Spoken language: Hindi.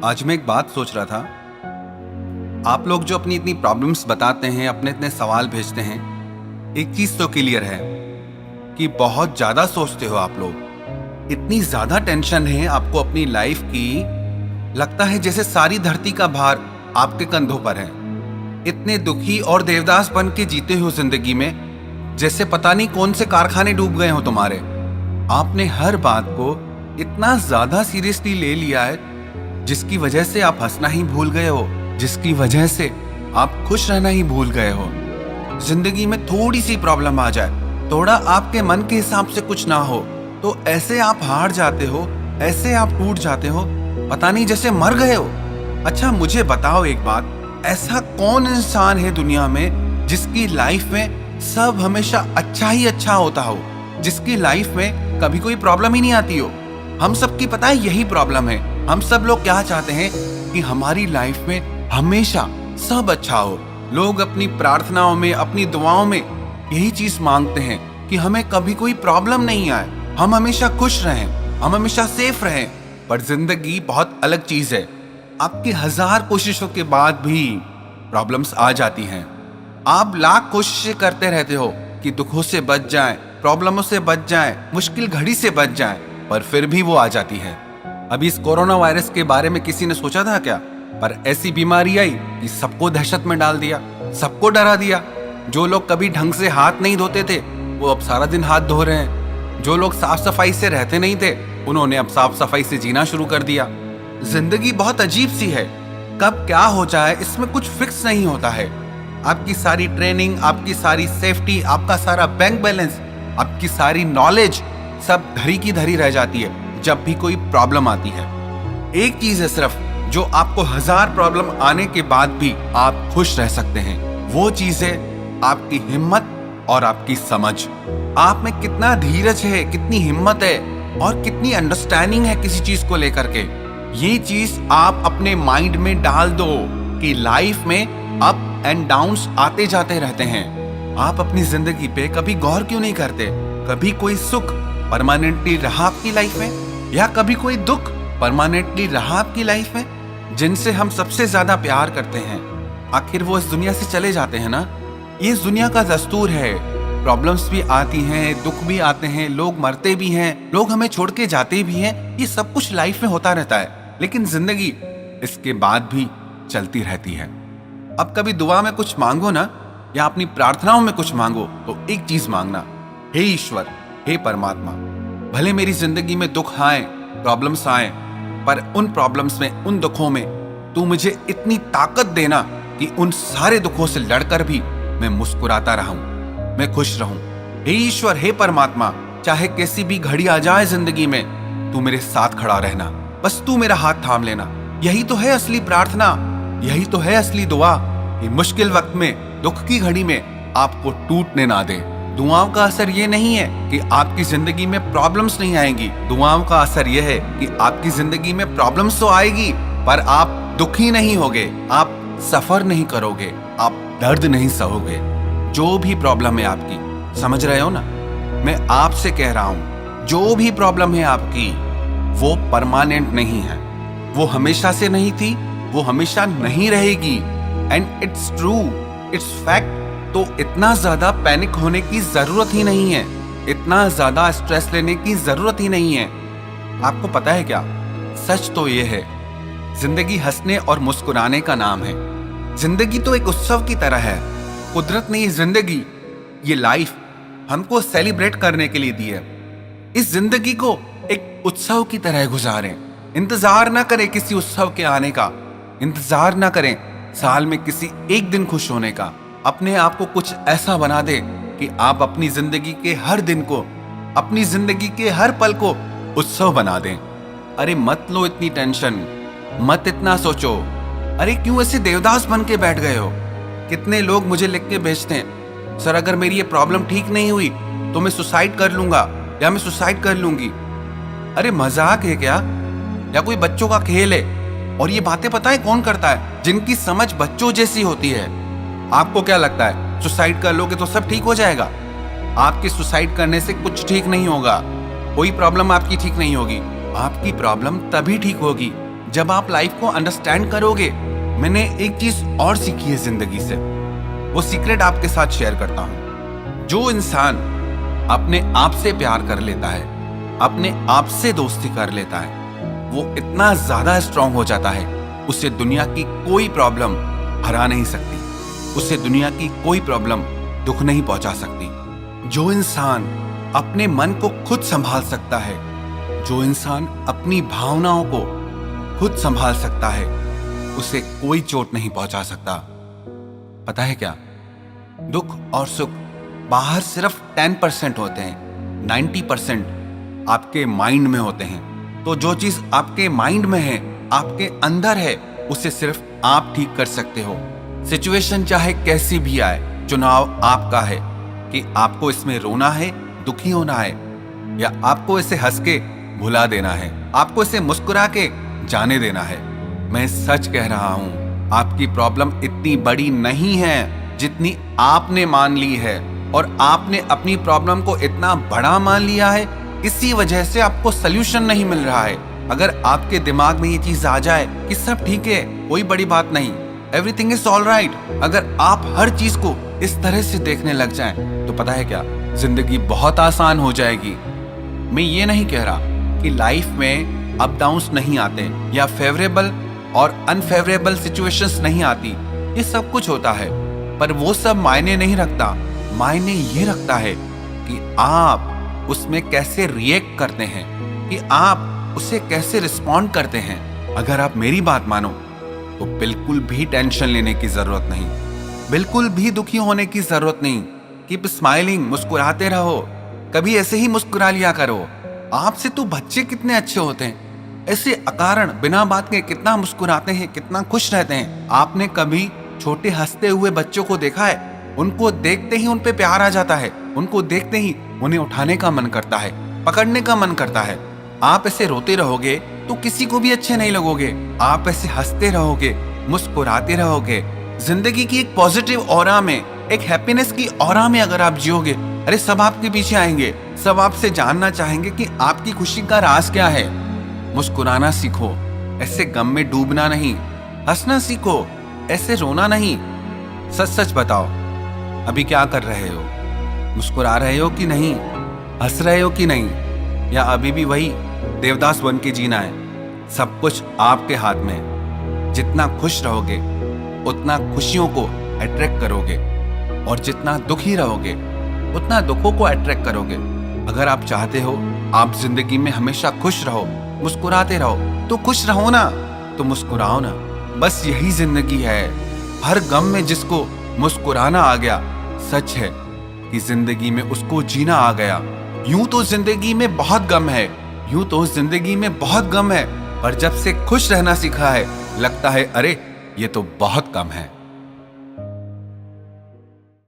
आज मैं एक बात सोच रहा था। आप लोग जो अपनी इतनी प्रॉब्लम्स बताते हैं, अपने इतने सवाल भेजते हैं, एक चीज तो क्लियर है कि बहुत ज्यादा सोचते हो आप लोग। इतनी ज्यादा टेंशन है आपको अपनी लाइफ की, लगता है जैसे सारी धरती का भार आपके कंधों पर है। इतने दुखी और देवदास बन के जीते हो जिंदगी में, जैसे पता नहीं कौन से कारखाने डूब गए हो तुम्हारे। आपने हर बात को इतना ज्यादा सीरियसली ले लिया है, जिसकी वजह से आप हंसना ही भूल गए हो, जिसकी वजह से आप खुश रहना ही भूल गए हो। जिंदगी में थोड़ी सी प्रॉब्लम आ जाए, थोड़ा आपके मन के हिसाब से कुछ ना हो, तो ऐसे आप हार जाते हो, ऐसे आप टूट जाते हो, पता नहीं जैसे मर गए हो। अच्छा मुझे बताओ एक बात, ऐसा कौन इंसान है दुनिया में जिसकी लाइफ में सब हमेशा अच्छा ही अच्छा होता हो, जिसकी लाइफ में कभी कोई प्रॉब्लम ही नहीं आती हो? हम सबकी पता है यही प्रॉब्लम है। हम सब लोग क्या चाहते हैं कि हमारी लाइफ में हमेशा सब अच्छा हो। लोग अपनी प्रार्थनाओं में, अपनी दुआओं में यही चीज मांगते हैं कि हमें कभी कोई प्रॉब्लम नहीं आए, हम हमेशा खुश रहें, हम हमेशा सेफ रहें। पर जिंदगी बहुत अलग चीज है। आपकी 1000 कोशिशों के बाद भी प्रॉब्लम्स आ जाती हैं। आप लाख कोशिशें करते रहते हो कि दुखों से बच जाएं, प्रॉब्लमों से बच जाएं, मुश्किल घड़ी से बच जाएं, पर फिर भी वो आ जाती है। अभी इस कोरोना वायरस के बारे में किसी ने सोचा था क्या? पर ऐसी बीमारी आई कि सबको दहशत में डाल दिया, सबको डरा दिया। जो लोग कभी ढंग से हाथ नहीं धोते थे, वो अब सारा दिन हाथ धो रहे हैं। जो लोग साफ सफाई से रहते नहीं थे, उन्होंने अब साफ सफाई से जीना शुरू कर दिया। जिंदगी बहुत अजीब सी है, कब क्या हो जाए इसमें कुछ फिक्स नहीं होता है। आपकी सारी ट्रेनिंग, आपकी सारी सेफ्टी, आपका सारा बैंक बैलेंस, आपकी सारी नॉलेज सब धरी की धरी रह जाती है जब भी कोई प्रॉब्लम आती है। एक चीज है सिर्फ जो आपको 1000 प्रॉब्लम आने के बाद भी आप खुश रह सकते हैं, वो चीज है आपकी हिम्मत और आपकी समझ। आप में कितना धीरज है, कितनी हिम्मत है और कितनी अंडरस्टैंडिंग है किसी चीज को लेकर के। ये चीज आप अपने माइंड में डाल दो कि लाइफ में अप एंड डाउन्स आते जाते रहते हैं। आप अपनी जिंदगी पे कभी गौर क्यों नहीं करते? कभी कोई सुख परमानेंटली रहा आपकी लाइफ में, या कभी कोई दुख परमानेंटली रहा आपकी लाइफ में? जिनसे हम सबसे ज्यादा प्यार करते हैं, आखिर वो इस दुनिया से चले जाते हैं ना। ये इस दुनिया का दस्तूर है। प्रॉब्लम्स भी आती हैं, दुख भी आते हैं, लोग मरते भी हैं, लोग हमें छोड़ के जाते भी हैं। ये सब कुछ लाइफ में होता रहता है, लेकिन जिंदगी इसके बाद भी चलती रहती है। अब कभी दुआ में कुछ मांगो ना, या अपनी प्रार्थनाओं में कुछ मांगो, तो एक चीज मांगना, हे ईश्वर, हे परमात्मा, भले मेरी जिंदगी में दुख आए, प्रॉब्लम्स आए, पर उन प्रॉब्लम्स में, उन दुखों में तू मुझे इतनी ताकत देना कि उन सारे दुखों से लड़कर भी मैं मुस्कुराता रहूं, मैं खुश रहूं। हे ईश्वर, हे परमात्मा, चाहे कैसी भी घड़ी आ जाए जिंदगी में, तू मेरे साथ खड़ा रहना, बस तू मेरा हाथ थाम लेना। यही तो है असली प्रार्थना, यही तो है असली दुआ कि मुश्किल वक्त में, दुख की घड़ी में आपको टूटने ना दे। दुआओं का असर ये नहीं है कि आपकी जिंदगी में प्रॉब्लम्स नहीं आएंगी। दुआओं का असर ये है कि आपकी जिंदगी में प्रॉब्लम्स तो आएगी, पर आप दुखी नहीं होगे, आप सफर नहीं करोगे, आप दर्द नहीं सहोगे। जो भी प्रॉब्लम है आपकी, समझ रहे हो ना? मैं आपसे कह रहा हूं, जो भी प्रॉब्लम है आपकी, वो परमानेंट नहीं है। वो हमेशा से नहीं थी, वो हमेशा नहीं रहेगी। And it's true, it's fact. तो इतना ज्यादा पैनिक होने की जरूरत ही नहीं है, इतना ज्यादा स्ट्रेस लेने की जरूरत ही नहीं है। आपको पता है क्या, सच तो ये है, जिंदगी हंसने और मुस्कुराने का नाम है। जिंदगी तो एक उत्सव की तरह है। कुदरत ने ये जिंदगी, ये लाइफ हमको सेलिब्रेट करने के लिए दी है। इस जिंदगी को एक उत्सव की तरह गुजारें। इंतजार ना करें किसी उत्सव के आने का, इंतजार ना करें साल में किसी एक दिन खुश होने का। अपने आप को कुछ ऐसा बना दे कि आप अपनी जिंदगी के हर दिन को, अपनी जिंदगी के हर पल को उत्सव बना दें। अरे मत लो इतनी टेंशन, मत इतना सोचो। अरे क्यों ऐसे देवदास बन के बैठ गए हो? कितने लोग मुझे लिख के भेजते हैं, सर अगर मेरी ये प्रॉब्लम ठीक नहीं हुई तो मैं सुसाइड कर लूंगा, या मैं सुसाइड कर लूंगी। अरे मजाक है क्या, या कोई बच्चों का खेल है? और ये बातें पता है कौन करता है? जिनकी समझ बच्चों जैसी होती है। आपको क्या लगता है सुसाइड कर लोगे तो सब ठीक हो जाएगा? आपके सुसाइड करने से कुछ ठीक नहीं होगा, कोई प्रॉब्लम आपकी ठीक नहीं होगी। आपकी प्रॉब्लम तभी ठीक होगी जब आप लाइफ को अंडरस्टैंड करोगे। मैंने एक चीज और सीखी है जिंदगी से, वो सीक्रेट आपके साथ शेयर करता हूं। जो इंसान अपने आप से प्यार कर लेता है, अपने आप से दोस्ती कर लेता है, वो इतना ज्यादा स्ट्रांग हो जाता है, उसे दुनिया की कोई प्रॉब्लम हरा नहीं सकती, उसे दुनिया की कोई प्रॉब्लम दुख नहीं पहुंचा सकती। जो इंसान अपने मन को खुद संभाल सकता है, जो इंसान अपनी भावनाओं को खुद संभाल सकता है, उसे कोई चोट नहीं पहुंचा सकता। पता है क्या, दुख और सुख बाहर सिर्फ 10% होते हैं, 90% आपके माइंड में होते हैं। तो जो चीज आपके माइंड में है, आपके अंदर है, उसे सिर्फ आप ठीक कर सकते हो। सिचुएशन चाहे कैसी भी आए, चुनाव आपका है कि आपको इसमें रोना है, दुखी होना है, या आपको इसे हंस के भुला देना है, आपको इसे मुस्कुरा के जाने देना है। मैं सच कह रहा हूं, आपकी प्रॉब्लम इतनी बड़ी नहीं है जितनी आपने मान ली है, और आपने अपनी प्रॉब्लम को इतना बड़ा मान लिया है, इसी वजह से आपको सल्यूशन नहीं मिल रहा है। अगर आपके दिमाग में ये चीज आ जाए कि सब ठीक है, कोई बड़ी बात नहीं, एवरीथिंग इज ऑल राइट, अगर आप हर चीज को इस तरह से देखने लग जाएं, तो पता है क्या, जिंदगी बहुत आसान हो जाएगी। मैं ये नहीं कह रहा कि लाइफ में अप डाउन्स नहीं आते या फेवरेबल और अनफेवरेबल सिचुएशंस नहीं आती, ये सब कुछ होता है, पर वो सब मायने नहीं रखता। मायने ये रखता है कि आप उसमें कैसे रिएक्ट करते हैं, कि आप उसे कैसे रिस्पॉन्ड करते हैं। अगर आप मेरी बात मानो तो बिल्कुल भी टेंशन लेने की जरूरत नहीं, बिल्कुल भी दुखी होने की जरूरत नहीं। कीप स्माइलिंग, मुस्कुराते रहो, कभी ऐसे ही मुस्कुरा लिया करो। आपसे तो बच्चे कितने अच्छे होते हैं, ऐसे अकारण बिना बात के कितना मुस्कुराते हैं, कितना खुश रहते हैं। आपने कभी छोटे हंसते हुए बच्चों को देखा है? उनको देखते ही उन पे प्यार आ जाता है, उनको देखते ही उन्हें उठाने का मन करता है, पकड़ने का मन करता है। आप ऐसे रोते रहोगे तो किसी को भी अच्छे नहीं लगोगे। आप ऐसे हंसते रहोगे, मुस्कुराते रहोगे, जिंदगी की एक पॉजिटिव ऑरा में, एक हैप्पीनेस की ऑरा में अगर आप जियोगे, अरे सब आपके पीछे आएंगे, सब आपसे जानना चाहेंगे कि आपकी खुशी का राज क्या है। मुस्कुराना सीखो, ऐसे गम में डूबना नहीं। हंसना सीखो, ऐसे रोना नहीं। सच सच बताओ, अभी क्या कर रहे हो? मुस्कुरा रहे हो कि नहीं? हंस रहे हो कि नहीं? या अभी भी वही देवदास बन के जीना है? सब कुछ आपके हाथ में है। जितना खुश रहोगे उतना खुशियों को अट्रैक्ट करोगे, और जितना दुखी रहोगे उतना दुखों को अट्रैक्ट करोगे। अगर आप चाहते हो आप जिंदगी में हमेशा खुश रहो, मुस्कुराते रहो, तो खुश रहो ना, तो मुस्कुराओ ना। बस यही जिंदगी है। हर गम में जिसको मुस्कुराना आ गया, सच है कि जिंदगी में उसको जीना आ गया। यूं तो जिंदगी में बहुत गम है, यूं तो जिंदगी में बहुत गम है, पर जब से खुश रहना सीखा है, लगता है अरे ये तो बहुत कम है।